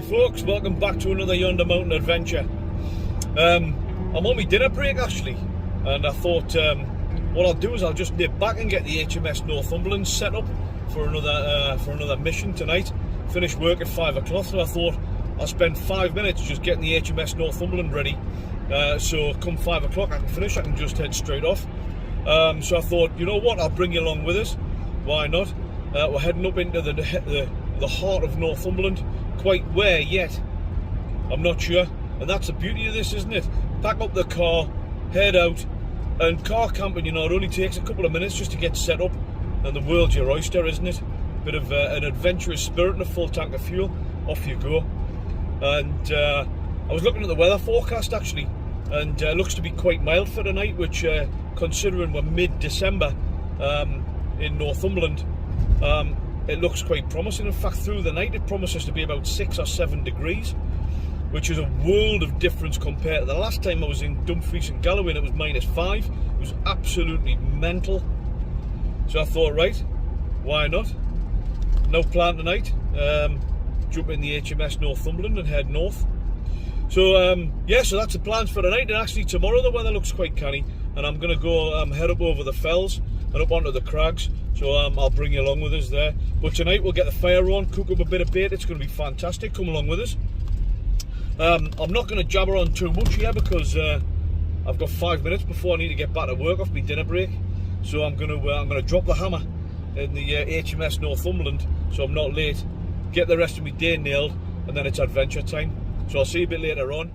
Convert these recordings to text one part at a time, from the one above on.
folks, welcome back to another Yonder Mountain adventure. I'm on my dinner break actually, and I thought what I'll do is I'll just nip back and get the HMS Northumberland set up for another mission tonight. Finish work at 5 o'clock, so I thought I'll spend 5 minutes just getting the HMS Northumberland ready. So come 5 o'clock I can finish, I can just head straight off. So I thought, you know what, I'll bring you along with us. Why not? We're heading up into the heart of Northumberland. Quite where yet, I'm not sure. And that's the beauty of this, isn't it? Pack up the car, head out, and car camping, you know, it only takes a couple of minutes just to get set up, and the world's your oyster, isn't it? Bit of an adventurous spirit and a full tank of fuel, off you go. And I was looking at the weather forecast actually, and it looks to be quite mild for tonight, which considering we're mid-December in Northumberland, it looks quite promising. In fact, through the night it promises to be about 6 or 7 degrees, which is a world of difference compared to the last time I was in Dumfries and Galloway and it was -5. It was absolutely mental. So I thought, right, why not? No plan tonight. Jump in the HMS Northumberland and head north. So yeah, so that's the plans for tonight. And actually tomorrow the weather looks quite canny, and I'm going to go head up over the fells and up onto the crags. So I'll bring you along with us there. But tonight we'll get the fire on, cook up a bit of bait. It's going to be fantastic. Come along with us. I'm not going to jabber on too much here because I've got 5 minutes before I need to get back to work off my dinner break. So I'm going to drop the hammer in the HMS Northumberland so I'm not late. Get the rest of my day nailed, and then it's adventure time. So I'll see you a bit later on.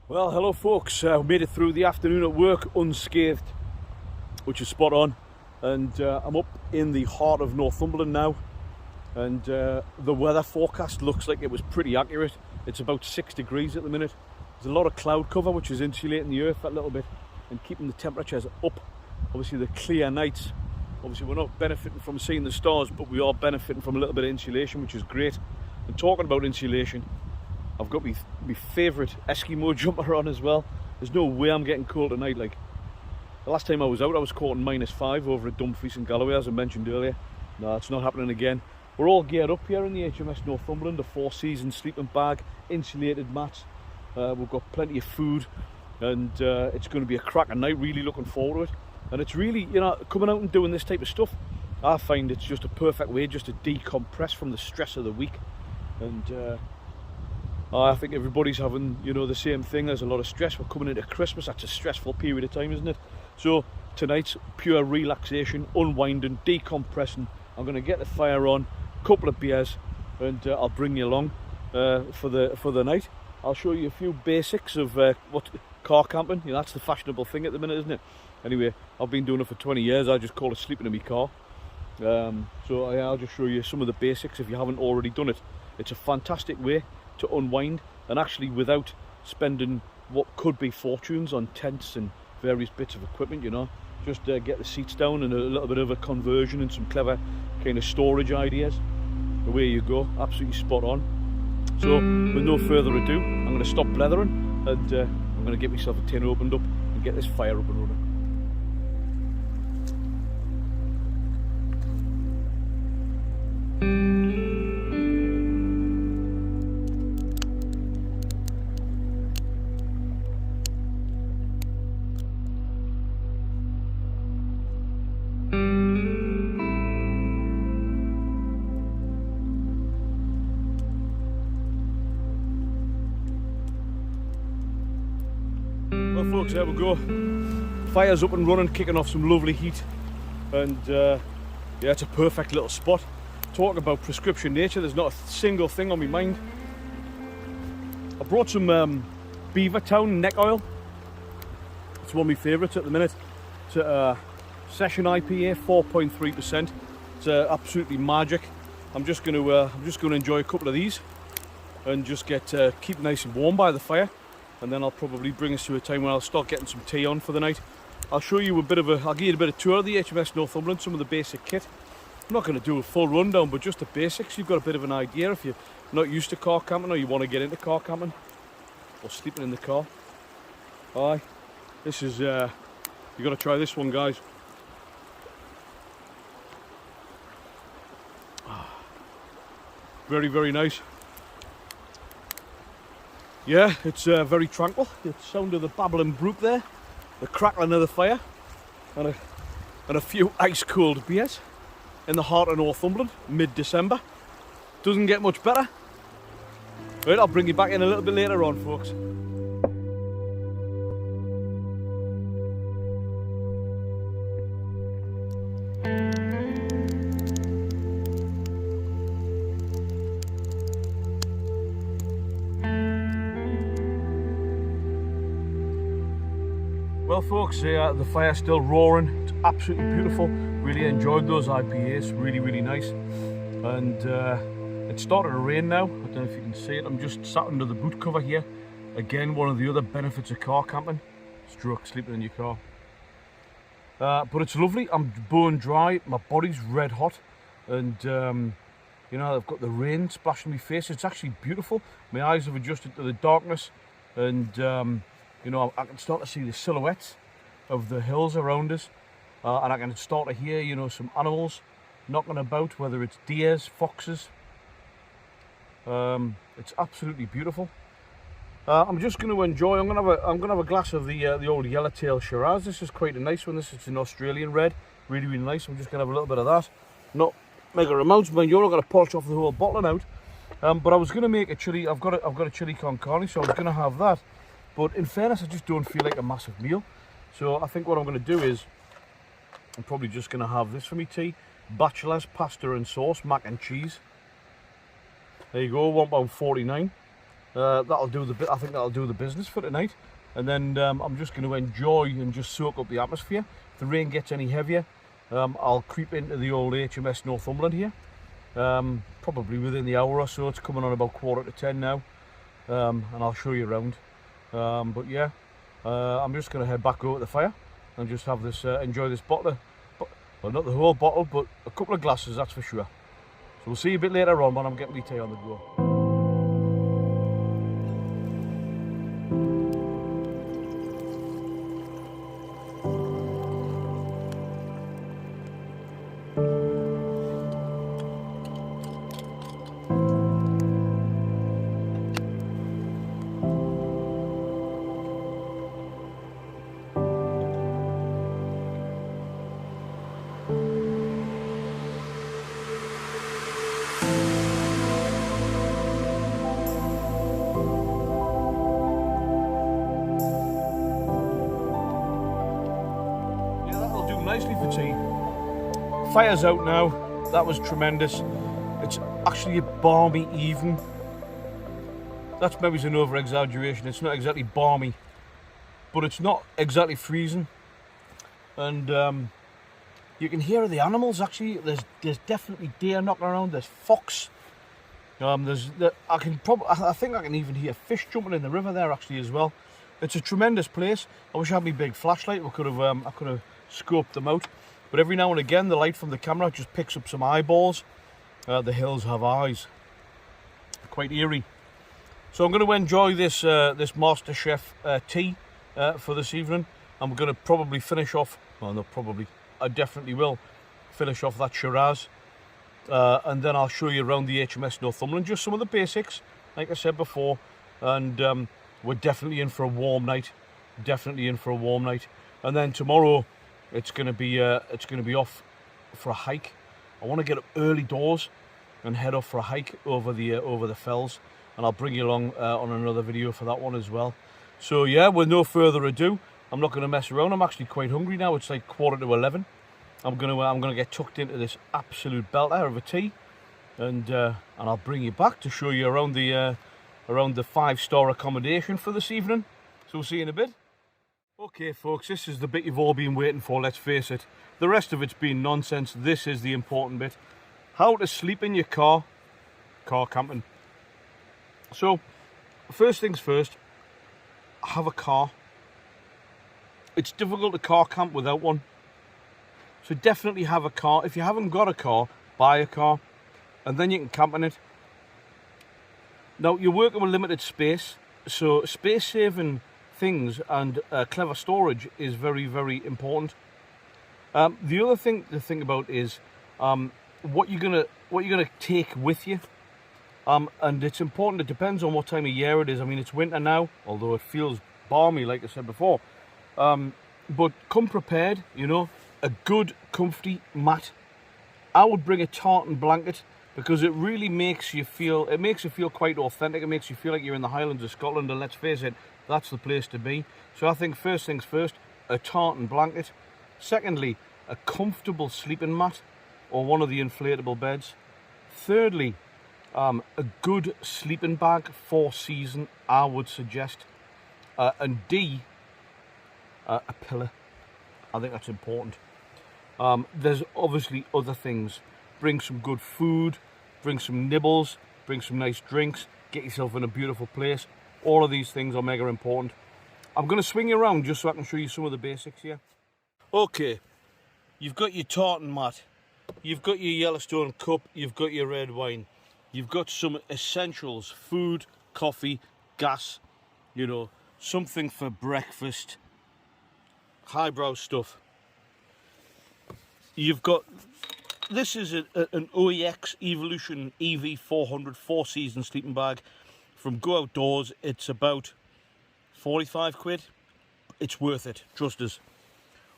Well, hello folks. We made it through the afternoon at work unscathed, which is spot on. And I'm up in the heart of Northumberland now, and the weather forecast looks like it was pretty accurate. It's about 6 degrees at the minute. There's a lot of cloud cover which is insulating the earth a little bit and keeping the temperatures up. Obviously the clear nights, obviously we're not benefiting from seeing the stars, but we are benefiting from a little bit of insulation, which is great. And talking about insulation, I've got my favourite Eskimo jumper on as well. There's no way I'm getting cold tonight. Like, the last time I was out, I was caught in -5 over at Dumfries and Galloway, as I mentioned earlier. No, it's not happening again. We're all geared up here in the HMS Northumberland, a 4-season sleeping bag, insulated mats. We've got plenty of food, and it's going to be a cracking night. Really looking forward to it. And it's really, you know, coming out and doing this type of stuff, I find it's just a perfect way just to decompress from the stress of the week. And I think everybody's having, you know, the same thing. There's a lot of stress. We're coming into Christmas. That's a stressful period of time, isn't it? So tonight's pure relaxation, unwinding, decompressing. I'm going to get the fire on, a couple of beers, and I'll bring you along for the night. I'll show you a few basics of what car camping. You know, that's the fashionable thing at the minute, isn't it? Anyway, I've been doing it for 20 years. I just call it sleeping in my car. So yeah, I'll just show you some of the basics if you haven't already done it. It's a fantastic way to unwind, and actually without spending what could be fortunes on tents and various bits of equipment, you know. Just get the seats down and a little bit of a conversion and some clever kind of storage ideas. Away you go, absolutely spot on. So with no further ado, I'm going to stop blethering, and I'm going to get myself a tin opened up and get this fire up and running. Well folks, there we go. Fire's up and running, kicking off some lovely heat, and yeah, it's a perfect little spot. Talking about prescription nature, there's not a single thing on my mind. I brought some Beavertown neck oil. It's one of my favourites at the minute. It's a Session IPA, 4.3%. It's absolutely magic. I'm just going to enjoy a couple of these and just keep nice and warm by the fire. And then I'll probably bring us to a time when I'll start getting some tea on for the night. I'll show you I'll give you a bit of tour of the HMS Northumberland, some of the basic kit. I'm not going to do a full rundown, but just the basics. You've got a bit of an idea if you're not used to car camping or you want to get into car camping or sleeping in the car. Aye, this is, you've got to try this one, guys. Very, very nice. Yeah, it's very tranquil. The sound of the babbling brook there, the crackling of the fire, and a few ice cold beers in the heart of Northumberland, mid-December. Doesn't get much better. Right, I'll bring you back in a little bit later on, folks. Well folks, the fire's still roaring. It's absolutely beautiful. Really enjoyed those IPAs, really nice. And it started to rain now. I don't know if you can see it. I'm just sat under the boot cover here. Again, one of the other benefits of car camping, stroke sleeping in your car. But it's lovely. I'm bone dry, my body's red hot, and you know, I've got the rain splashing my face. It's actually beautiful. My eyes have adjusted to the darkness, and you know, I can start to see the silhouettes of the hills around us, and I can start to hear, you know, some animals knocking about, whether it's deers, foxes. It's absolutely beautiful. I'm just going to enjoy. I'm going to have a glass of the old yellowtail Shiraz. This is quite a nice one. This is an Australian red, really nice. I'm just going to have a little bit of that. Not mega amounts, but you're not going to polish off the whole bottle out. But I was going to make a chili. I've got a chili con carne, so I was going to have that. But in fairness, I just don't feel like a massive meal. So I think what I'm going to do is, I'm probably just going to have this for me tea. Bachelor's pasta and sauce, mac and cheese. There you go, £1.49. That'll do the bit. I think that'll do the business for tonight. And then I'm just going to enjoy and just soak up the atmosphere. If the rain gets any heavier, I'll creep into the old HMS Northumberland here. Probably within the hour or so. It's coming on about 9:45 now, and I'll show you around. But yeah, I'm just going to head back over to the fire and just have this, enjoy this bottle. Well, not the whole bottle, but a couple of glasses, that's for sure. So we'll see you a bit later on when I'm getting my tea on the go. Nicely for tea. Fire's out now. That was tremendous. It's actually a balmy evening. That's maybe an over exaggeration. It's not exactly balmy, but it's not exactly freezing. And you can hear the animals. Actually, there's definitely deer knocking around. There's fox. I think I can even hear fish jumping in the river there actually as well. It's a tremendous place. I wish I had my big flashlight. I could have scoped them out, but every now and again the light from the camera just picks up some eyeballs. The hills have eyes. Quite eerie. So I'm going to enjoy this this MasterChef tea for this evening. I'm going to probably finish off, well not probably, I definitely will finish off that Shiraz, and then I'll show you around the HMS Northumberland, just some of the basics like I said before. And we're definitely in for a warm night, and then tomorrow it's going to be off for a hike. I want to get up early doors and head off for a hike over the fells, and I'll bring you along on another video for that one as well. So yeah, with no further ado, I'm not going to mess around. I'm actually quite hungry now. It's like 11:15. I'm gonna get tucked into this absolute belter of a tea, and I'll bring you back to show you around the 5-star accommodation for this evening. So we'll see you in a bit. Okay folks, this is the bit you've all been waiting for, let's face it. The rest of it's been nonsense. This is the important bit. How to sleep in your car camping. So, first things first, have a car. It's difficult to car camp without one. So definitely have a car. If you haven't got a car, buy a car, and then you can camp in it. Now, you're working with limited space, so space-saving things and clever storage is very important. The other thing to think about is what you're gonna take with you. And it's important, it depends on what time of year it is. I mean, it's winter now, although it feels balmy, like I said before. But come prepared, you know, a good, comfy mat. I would bring a tartan blanket because it really makes you feel, quite authentic. It makes you feel like you're in the Highlands of Scotland, and let's face it, that's the place to be. So I think first things first, a tartan blanket. Secondly, a comfortable sleeping mat or one of the inflatable beds. Thirdly, a good sleeping bag for season, I would suggest. And D, a pillow. I think that's important. There's obviously other things. Bring some good food, bring some nibbles, bring some nice drinks, get yourself in a beautiful place. All of these things are mega important. I'm going to swing you around just so I can show you some of the basics here. Okay, you've got your tartan mat, you've got your Yellowstone cup, you've got your red wine, you've got some essentials, food, coffee, gas, you know, something for breakfast, highbrow stuff. You've got, this is an OEX Evolution EV400 4-season sleeping bag from Go Outdoors. It's about 45 quid. It's worth it, trust us.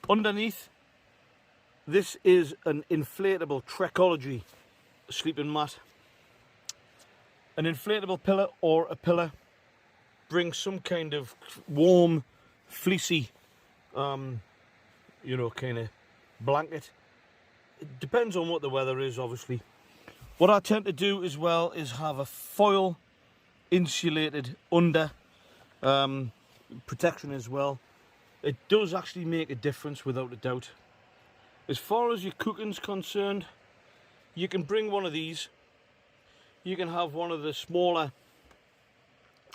Underneath, this is an inflatable Trekology sleeping mat. An inflatable pillow or a pillow. Bring some kind of warm, fleecy, you know, kind of blanket. It depends on what the weather is, obviously. What I tend to do as well is have a foil insulated under protection as well. It does actually make a difference, without a doubt. As far as your cooking's concerned, you can bring one of these. You can have one of the smaller,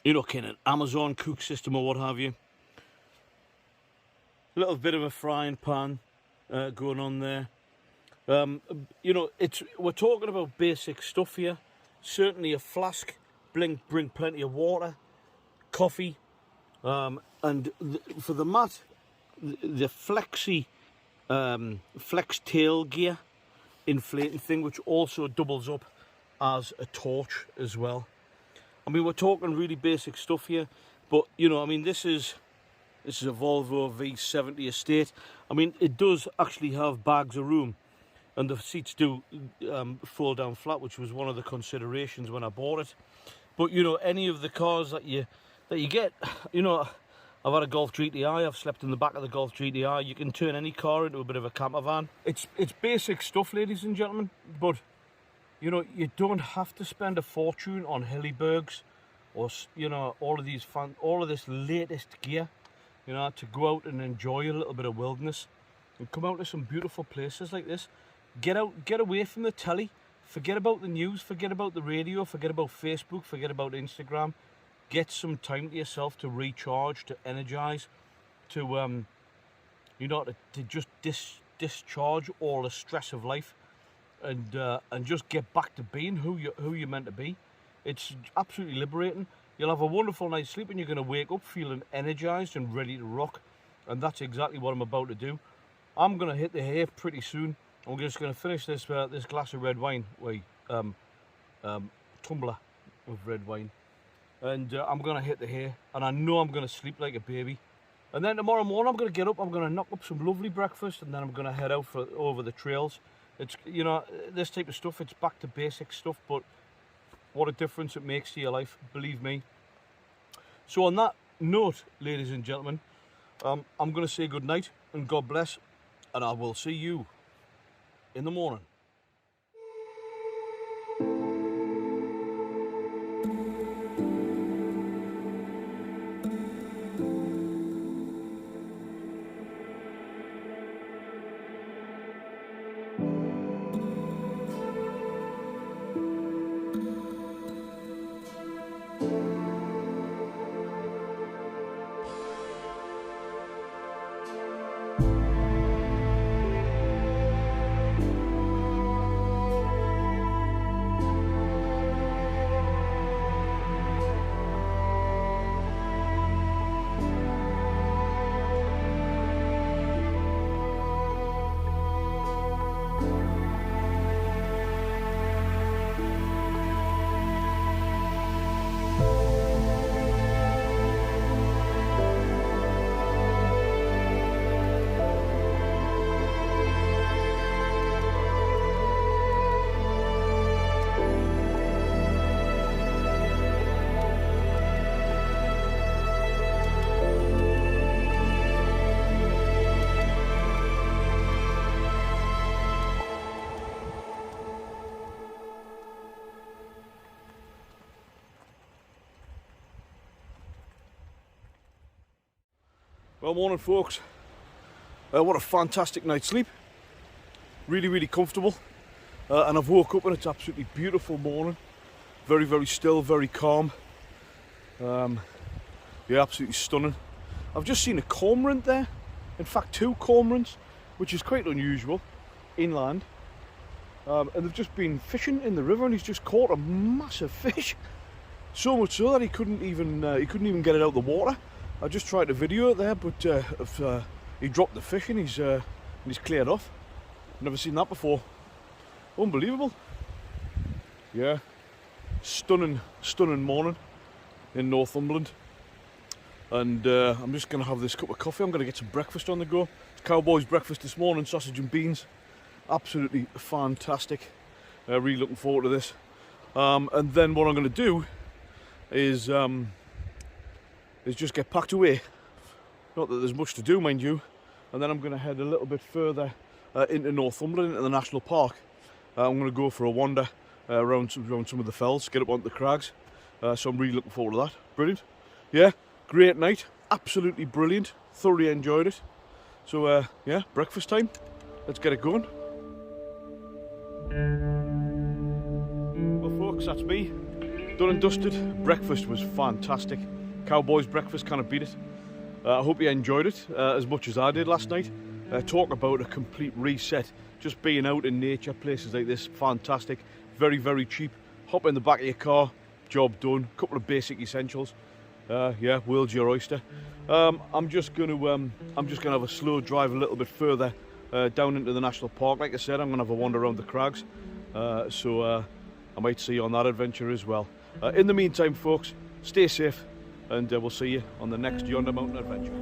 you know, kind of Amazon cook system or what have you. A little bit of a frying pan going on there. You know, we're talking about basic stuff here. Certainly a flask, bring plenty of water, coffee, and for the mat, the flexi flex tail gear inflating thing, which also doubles up as a torch as well. I mean, we're talking really basic stuff here, but you know, I mean, this is a Volvo V70 estate. I mean, it does actually have bags of room, and the seats do fold down flat, which was one of the considerations when I bought it. But you know, any of the cars that you get, you know, I've had a Golf GTI, I've slept in the back of the Golf GTI. You can turn any car into a bit of a camper van. It's basic stuff, ladies and gentlemen, but you know, you don't have to spend a fortune on helibergs or, you know, all of this latest gear, you know, to go out and enjoy a little bit of wilderness and come out to some beautiful places like this. Get out, get away from the telly, forget about the news, forget about the radio, forget about Facebook, forget about Instagram. Get some time to yourself to recharge, to energize, to you know, to just discharge all the stress of life, and just get back to being who you're meant to be. It's absolutely liberating. You'll have a wonderful night's sleep, and you're going to wake up feeling energized and ready to rock. And that's exactly what I'm about to do. I'm going to hit the hay pretty soon. I'm just going to finish this glass of red wine, tumbler of red wine. And I'm going to hit the hay, and I know I'm going to sleep like a baby. And then tomorrow morning I'm going to get up, I'm going to knock up some lovely breakfast, and then I'm going to head out over the trails. It's, you know, this type of stuff, it's back to basic stuff, but what a difference it makes to your life, believe me. So on that note, ladies and gentlemen, I'm going to say good night and God bless, and I will see you in the morning. Well, morning folks. What a fantastic night's sleep. Really comfortable. And I've woke up and it's absolutely beautiful morning. Very still, very calm. Yeah, absolutely stunning. I've just seen a cormorant there. In fact, 2 cormorants, which is quite unusual inland. And they've just been fishing in the river and he's just caught a massive fish. So much so that he couldn't even get it out of the water. I just tried to video it there, but he dropped the fish and he's cleared off. Never seen that before. Unbelievable. Yeah, stunning morning in Northumberland. And I'm just going to have this cup of coffee. I'm going to get some breakfast on the go. It's Cowboys breakfast this morning, sausage and beans. Absolutely fantastic. Really looking forward to this. And then what I'm going to do is just get packed away. Not that there's much to do, mind you. And then I'm going to head a little bit further into Northumberland, into the national park. I'm going to go for a wander around some of the fells, get up onto the crags. So I'm really looking forward to that. Brilliant. Yeah, great night. Absolutely brilliant. Thoroughly enjoyed it. So yeah, breakfast time. Let's get it going. Well folks, that's me. Done and dusted. Breakfast was fantastic. Cowboys breakfast, can't beat it. I hope you enjoyed it as much as I did last night. Talk about a complete reset. Just being out in nature, places like this, fantastic. Very cheap. Hop in the back of your car, job done. Couple of basic essentials. Yeah, world's your oyster. I'm just gonna have a slow drive a little bit further down into the national park. Like I said, I'm gonna have a wander around the crags. So I might see you on that adventure as well. In the meantime, folks, stay safe, and we'll see you on the next Yonder Mountain adventure.